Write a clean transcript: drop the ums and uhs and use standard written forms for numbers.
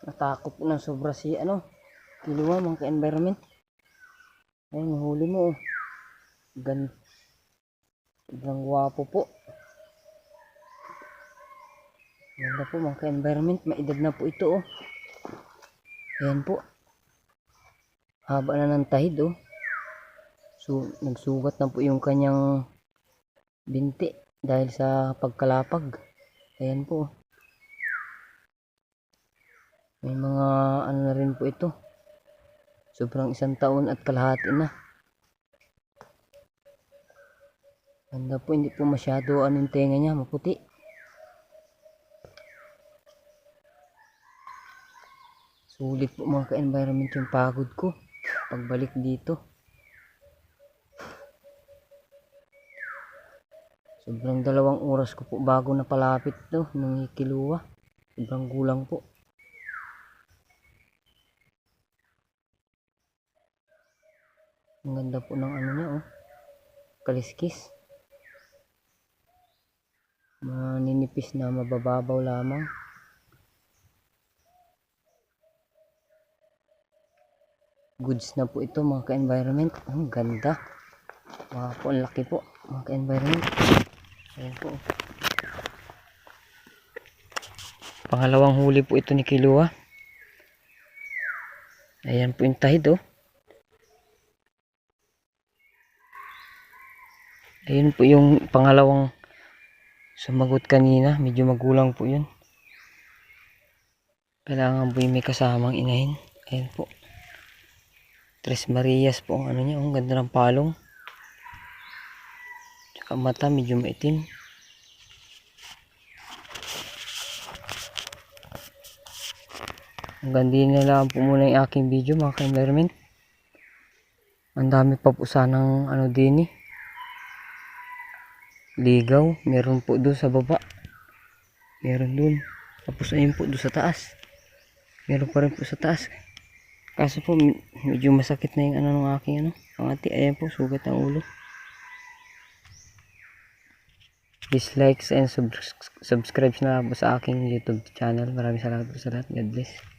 Natakot po ng sobra si Kilua mga ka-environment. Ayun, huli mo. Sobrang gwapo po. Ganda po mga ka-environment. Maedad na po ito Ayan po. Haba na ng tahid So, nagsugat na po yung kanyang binti dahil sa pagkalapag. Ayan po. May mga na rin po ito. Sobrang 1 taon at kalahati na. Ganda po, hindi po masyado yung tenga niya, maputi. Sulit po mga ka-environment yung pagod ko pagbalik dito. Sobrang 2 oras ko po bago napalapit ng Kilua. Sobrang gulang po. Ang ganda po ng niya kaliskis. Maninipis na mabababaw lamang. Goods na po ito mga ka-environment. Ang ganda. Wow po, ang laki po mga ka-environment. Ayan po. Pangalawang huli po ito ni Kilua. Ayan po yung tahid Ayun po yung pangalawang sumagot kanina. Medyo magulang po yun. Kailangan po yung may kasamang inahin. Ayan po. Tres Marias po ang niya. Ang ganda ng palong. Tsaka mata medyo maitim. Hanggang din na lang po muna yung aking video mga ka-environment. Ang dami pa po sanang din ligaw. Meron po doon sa baba. Meron doon. Tapos ayun po doon sa taas. Meron pa rin po sa taas. Kaso po medyo masakit na yung ng aking pangati. Ayan po, sugat ang ulo. Please like and subscribe na po sa aking YouTube channel. Maraming salamat po sa lahat. God bless.